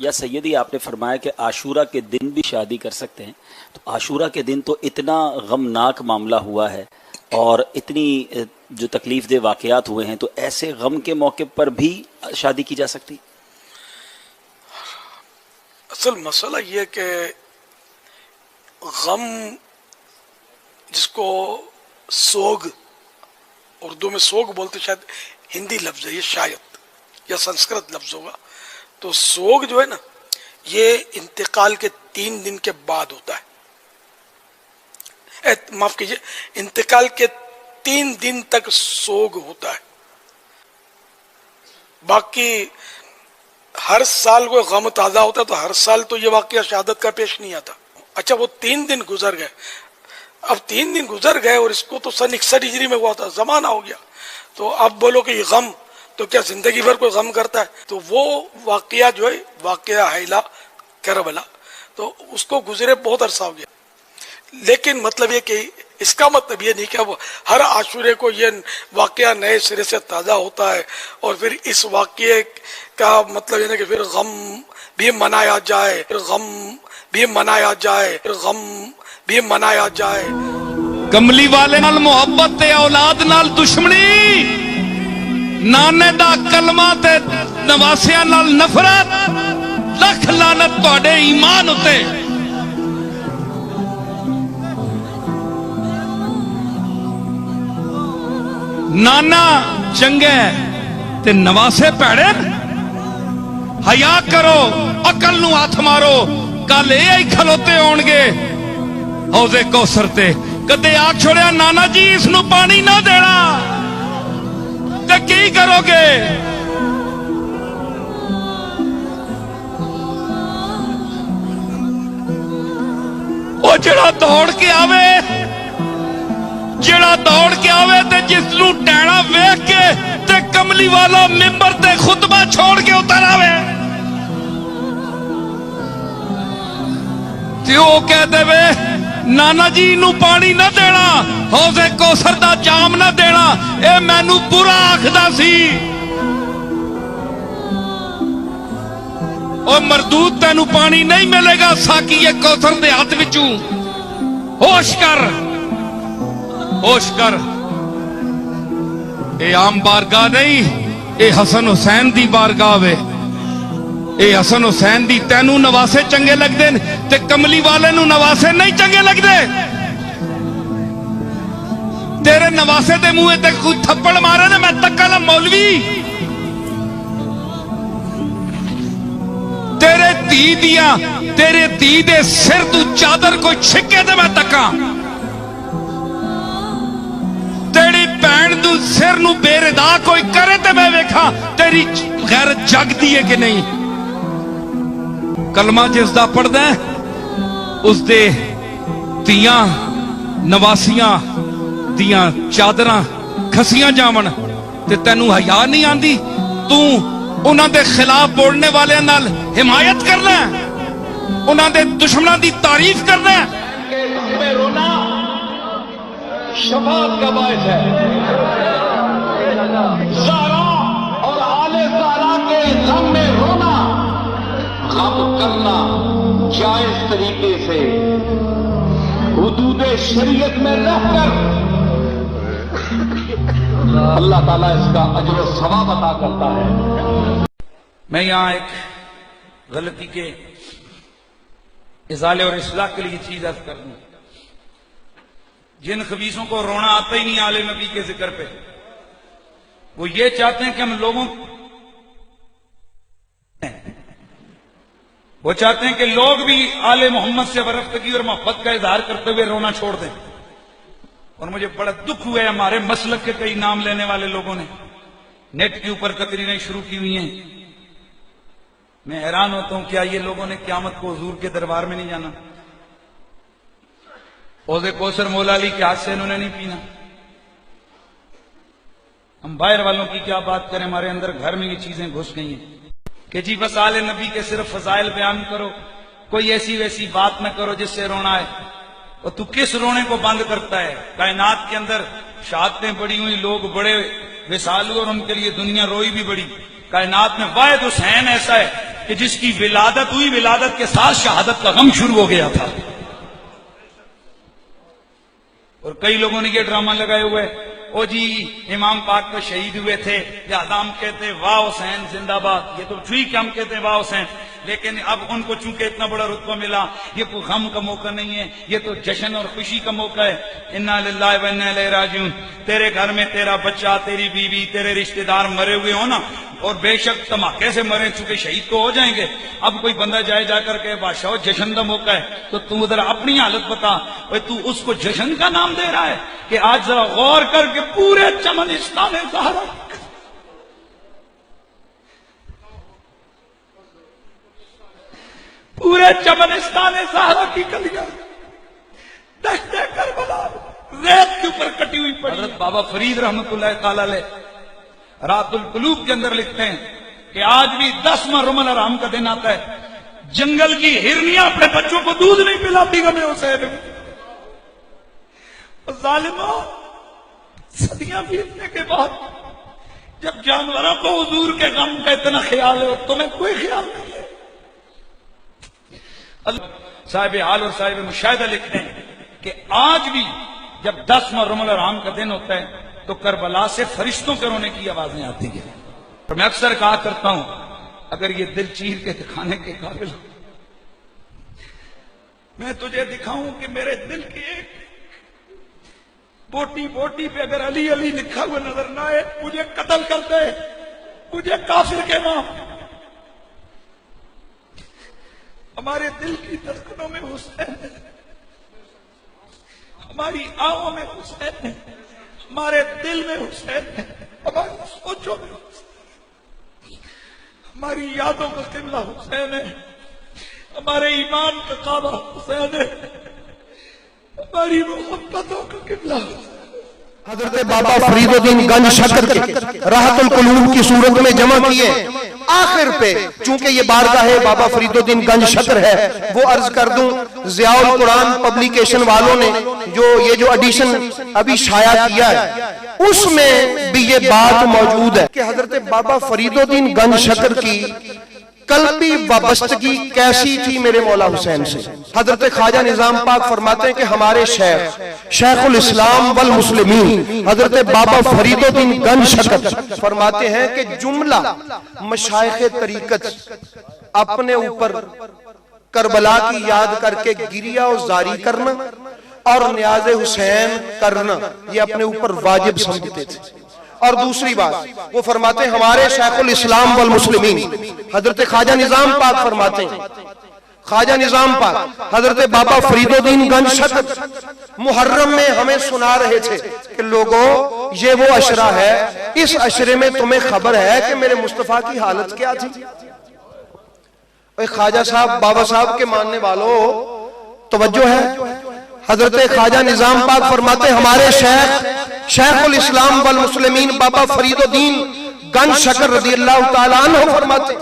या सैयदी आपने फरमाया कि आशूरा के दिन भी शादी कर सकते हैं, तो आशूरा के दिन तो इतना गमनाक मामला हुआ है और इतनी जो तकलीफ दे वाक़यात हुए हैं, तो ऐसे गम के मौके पर भी शादी की जा सकती? असल मसला ये कि गम जिसको सोग, उर्दू में सोग बोलते, शायद हिंदी लफ्ज है ये, शायद या संस्कृत लफ्ज होगा। तो सोग जो है ना, ये इंतकाल के 3 दिन के बाद होता है। माफ कीजिए, इंतकाल के 3 दिन तक सोग होता है। बाकी हर साल कोई गम ताजा होता है तो हर साल तो ये वाकया शहादत का पेश नहीं आता। अच्छा, वो 3 दिन गुजर गए, अब 3 दिन गुजर गए और इसको तो सन 61 हिजरी में हुआ था, जमाना हो गया। तो अब बोलो कि गम तो क्या जिंदगी भर कोई गम करता है? तो वो वाकया जो है, वाकया हैला करबला, तो उसको गुजरे बहुत अरसा हो गया। लेकिन मतलब ये कि इसका मतलब ये नहीं कि अब हर आशूरे को ये वाकया नए सिरे से ताज़ा होता है और फिर इस वाकये का मतलब ये नहीं कि फिर गम भी मनाया जाए, फिर गम भी मनाया जाए, फिर गम भी मनाया जाए। कमली वाले नाल मोहब्बत ते औलाद नाल दुश्मनी, नाने दा कलमा ते नवासियां नाल नफरत, लख लानत तुहाडे ईमान उते। नाना चंगे ते नवासे भैड़े, हया करो, अकल नू हाथ मारो। कल ये खलोते होणगे हौजे कौसर ते, कदे आख छोड़िया नाना जी इसनू पानी ना देना, ते की करोगे? ओ जड़ा दौड़ के आवे, जड़ा दौड़ के आवे ते जिसनू टैना वेख के ते कमली वाला मिंबर ते खुतबा छोड़ के उतर आवे, ते ओ कह देवे नाना जी नू पानी ना देना, हौजे कौसर दा जाम ना देना, ए मैनू बुरा आखदा सी। ओ मरदूद तेनू पानी नहीं मिलेगा साकी ये कौसर दे हाथ विचों, होश कर, होश कर। ए आम बारगाह नहीं, ए हसन हुसैन दी बारगाह वे। ए हसन हुसैन दी तेनू नवासे चंगे लगदे ते कमली वाले नू नवासे नहीं चंगे लगदे। तेरे नवासे दे मुंह ते कोई थप्पड़ मारे ना, मैं तक्का मौलवी। तेरे धी दे सिर तू चादर कोई छिके ते मैं तक्का। तेरी भैन तू सिर नू बेरदा कोई करे ते मैं वेखा तेरी गैरत जगदी है कि नहीं। कलमा जिसदा पढ़दा उसदे धीआं नवासियां दियां चादरां खसियां जावन ते तैनू हया नहीं आंदी। तू उन्हां दे खिलाफ बोलने वाले नाल हिमायत करना, उन्हां दे दुश्मनां दी तारीफ करना। रोना शफाअत का बायस है। ज़हरा और आले ज़हरा के गम में रोना, गम करना जायज तरीके से हुदूद शरीयत में रहकर अल्लाह ताला इसका अजर व सवाब अता करता है। मैं यहां एक गलती के इजाले और इस्लाह के लिए चीज अर्ज कर दूं। जिन खबीसों को रोना आता ही नहीं आले नबी के जिक्र पे, वो ये चाहते हैं कि हम लोगों, वो चाहते हैं कि लोग भी आले मोहम्मद से वरफ्तगी और मोहब्बत का इजहार करते हुए रोना छोड़ दें। और मुझे बड़ा दुख हुआ है, हमारे मसलक के कई नाम लेने वाले लोगों ने नेट के ऊपर तकरीरें शुरू की हुई हैं। मैं हैरान होता हूं, क्या ये लोगों ने क़यामत को हुजूर के दरबार में नहीं जाना? औज़े कौसर मौला अली के हाथ से इन्होंने नहीं पीना। हम बाहर वालों की क्या बात करें, हमारे अंदर घर में ये चीजें घुस गई हैं कि जी बस आले नबी के सिर्फ फजाइल बयान करो, कोई ऐसी वैसी बात न करो जिससे रोना है। और तू किस रोने को बंद करता है? कायनात के अंदर शहादतें बड़ी हुई, लोग बड़े विशाल हुए और उनके लिए दुनिया रोई भी बड़ी। कायनात में वाहिद हुसैन ऐसा है कि जिसकी विलादत हुई, विलादत के साथ शहादत का गम शुरू हो गया था। और कई लोगों ने ये ड्रामा लगाए हुए, ओ जी इमाम पाक तो शहीद हुए थे, लिहाजा हम कहते वाह हुसैन जिंदाबाद। ये तो ठीक है, हम कहते हैं वाह हुसैन, लेकिन अब उनको चूंकि इतना बड़ा रुतबा मिला, ये कोई गम का मौका नहीं है, ये तो जश्न और खुशी का मौका है। इन्ना लिल्लाहि व इन्ना इलैहि राजिऊन। तेरे घर में तेरा बच्चा, तेरी बीवी, तेरे रिश्तेदार मरे हुए हो ना, और बेशक धमाके से मरे, चूंकि शहीद तो हो जाएंगे। अब कोई बंदा जाए जाकर के बादशाह जश्न का मौका है, तो तू जरा अपनी हालत बता, भाई तू उसको जश्न का नाम दे रहा है कि आज जरा गौर करके पूरे चमनिस्तान ज़हरा, पूरे चमनिस्तान ज़हरा की गलियां दश्ते करबला रेत के ऊपर कटी हुई पड़ी। हज़रत बाबा फरीद रहमतुल्लाह ताला अलैह रातुल कुलूब के अंदर लिखते हैं कि आज भी 10वां रमज़ान हराम का दिन आता है, जंगल की हिरनियां अपने बच्चों को दूध नहीं पिलाती गमे हुसैन। जालिमों, सदियां बीतने के बाद जब जानवरों को हुजूर के गम का इतना ख्याल है, तुम्हें कोई ख्याल नहीं है। साहिब हाल और साहिब मुशाहिदा लिखते हैं कि आज भी जब 10वां रमज़ान हराम का दिन होता है तो करबला से फरिश्तों के रोने की आवाजें आती हैं। तो मैं अक्सर कहा करता हूं, अगर ये दिल चीर के दिखाने के काबिल हो, मैं तुझे दिखाऊं कि मेरे दिल की एक बोटी बोटी पे अगर अली अली लिखा हुआ नजर ना आए, मुझे कत्ल कर दे, मुझे काफिर के नाम। हमारे दिल की धड़कनों में हुसैन है, हमारी आंखों में हुसैन है, हमारे दिल में हुसैन है, हमारी सोचों में हुसैन है, हमारी यादों का किबला हुसैन है, हमारे ईमान का काबा हुसैन है, हमारी मोहब्बतों का किबला। हजरत बाबा फरीदुद्दीन गंज शकर के राहतुल कुलूब की सूरत में जमा किए। आखिर पे चूंकि ये बारगाह बाबा फरीदुद्दीन गंज शकर है, वो अर्ज कर दूं, ज़ियाउल कुरान पब्लिकेशन वालों ने जो एडिशन अभी शाया किया है, उसमें भी ये बात मौजूद है कि हजरत बाबा फरीदुद्दीन गंज शकर की कल्बी वाबस्तगी कैसी थी मेरे मौला हुसैन से। हजरत ख्वाजा निजाम पाक फरमाते हैं कि हमारे शेखुल इस्लाम वल मुस्लिमीन हजरत बाबा फरीदुद्दीन गंज शकर फरमाते हैं कि जुमला मशाइखे तरीकत अपने ऊपर करबला की याद करके गिरिया और जारी करना और न्याज़े हुसैन करना, ये अपने ऊपर वाजिब समझते थे। और दूसरी बात वो फरमाते हमारे शेखुल इस्लाम वल मुस्लिमीन हजरत ख्वाजा निजाम पाक फरमाते हैं, ख्वाजा निजाम पाक हजरत बाबा फरीदुद्दीन गंज शकर मुहर्रम में हमें सुना रहे थे कि लोगों ये वो अशरा है, इस अशरे में तुम्हें खबर है कि मेरे मुस्तफा की हालत क्या थी। ख्वाजा साहब, बाबा साहब के मानने वालों, तवज्जो है। हजरत ख्वाजा निजाम पाक फरमाते हमारे शेखुल इस्लाम वल मुस्लिमीन बाबा फरीदुद्दीन गंज शकर रज़ियल्लाहु ताला अन्हु फरमाते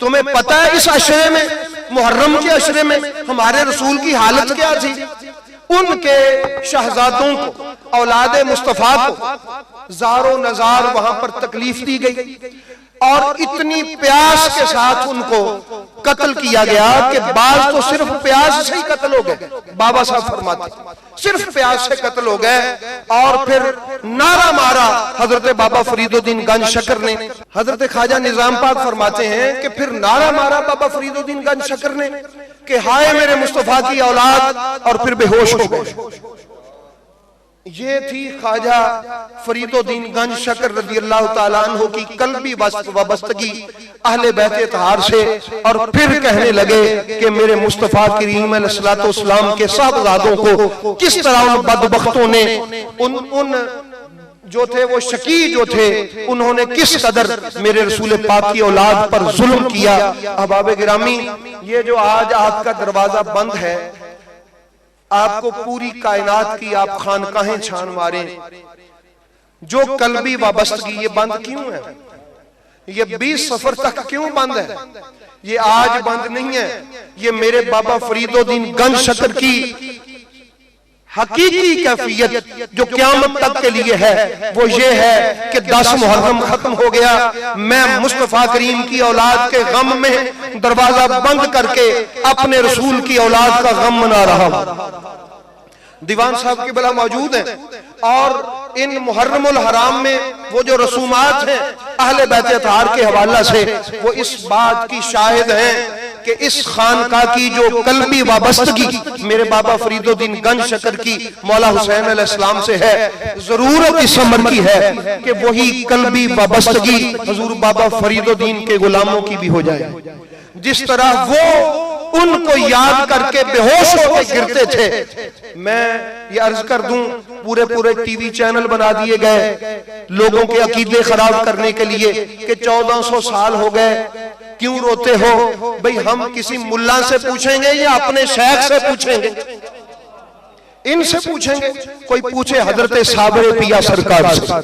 तुम्हें पता है इस अशरे में, मुहर्रम के अशरे में हमारे रसूल की हालत क्या थी। उनके शहजादों को, औलादे मुस्तफा को ज़ारो नज़ार वहां पर तकलीफ दी गई और इतनी प्यास के साथ उनको कत्ल किया गया कि बाज तो सिर्फ प्यास से ही कत्ल हो गए। बाबा साहब फरमाते सिर्फ प्यास से कत्ल हो गए और फिर नारा मारा हजरत बाबा फरीदुद्दीन गंज शकर ने। हजरत ख्वाजा निजाम पाक फरमाते हैं कि फिर नारा मारा बाबा फरीदुद्दीन गंज शकर ने कि हाय मेरे मुस्तफा की औलाद, और फिर बेहोश हो गए। ये थी ख्वाजा फरीदुद्दीन गंज शकर रज़ियल्लाहु ताला अन्हु की कल्बी वाबस्तगी अहले बैत इत्तहार से। और फिर कहने लगे कि मेरे मुस्तफा करीम अलैहिस्सलाम के साहबजादों को किस तरह उन बदबख्तों ने उन जो थे वो शकी जो थे, उन्होंने किस कदर मेरे रसूल पाक की औलाद पर जुल्म किया। अहबाब गिरामी, ये जो आज आपका दरवाजा बंद है, आपको पूरी कायनात की आप खानकाहें छान मारे, जो कल्बी वाबस्तगी ये बंद क्यों है? ये 20 सफर तक क्यों बंद है? ये आज बंद नहीं है, ये मेरे बाबा फरीदुद्दीन गंज शकर की हकीकी कैफियत जो क़यामत तक के लिए है वो ये है कि 10 मुहर्रम खत्म हो गया, मैं मुस्तफा करीम की औलाद के गम में दरवाजा बंद करके अपने रसूल की औलाद का गम मना रहा हूं। दीवान साहब की बला मौजूद है और इन मुहर्रमुल हराम में वो जो रसूमात हैं अहले बैत अतहार के हवाला से वो इस बात की शाहिद हैं कि इस खानका की जो कल्बी वाबस्तगी मेरे बाबा फरीदुद्दीन गंज शकर की मौला हुसैन अलैहिस्सलाम से है, जरूरत इस अमर की है कि वही कल्बी वाबस्तगी हुजूर बाबा फरीदुद्दीन के गुलामों की भी हो जाए। जिस तरह वो उनको याद करके बेहोश होकर गिरते थे, मैं ये अर्ज कर दूं, पूरे पूरे टीवी चैनल बना दिए गए लोगों के अकीदे खराब करने के लिए कि 1400 साल हो गए, क्यों रोते हो? भाई हम किसी मुल्ला से पूछेंगे या अपने शेख से पूछेंगे? इनसे पूछेंगे। कोई पूछे हजरत साबरे पिया सरकार से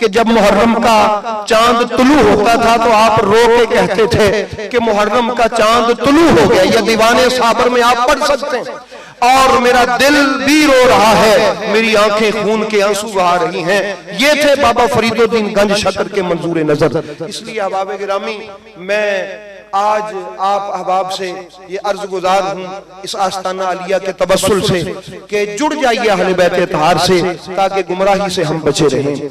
कि जब मुहर्रम का चांद तुलू होता था तो आप रो के कहते थे कि मुहर्रम का चांद तुलू हो गया, या दीवाने साबर में आप पढ़ सकते हैं, और मेरा दिल भी रो रहा है, मेरी आंखें खून के आंसू बहा रही हैं। ये थे बाबा फरीदुद्दीन गंज शकर के मंजूर नजर। इसलिए अहबाब गिरामी, मैं आज आप अहबाब से ये अर्ज गुजार हूं इस आस्ताना अलिया के तबस्सुल से कि जुड़ जाइए अहले बैत अतहार से ताकि गुमराही से हम बचे रहें।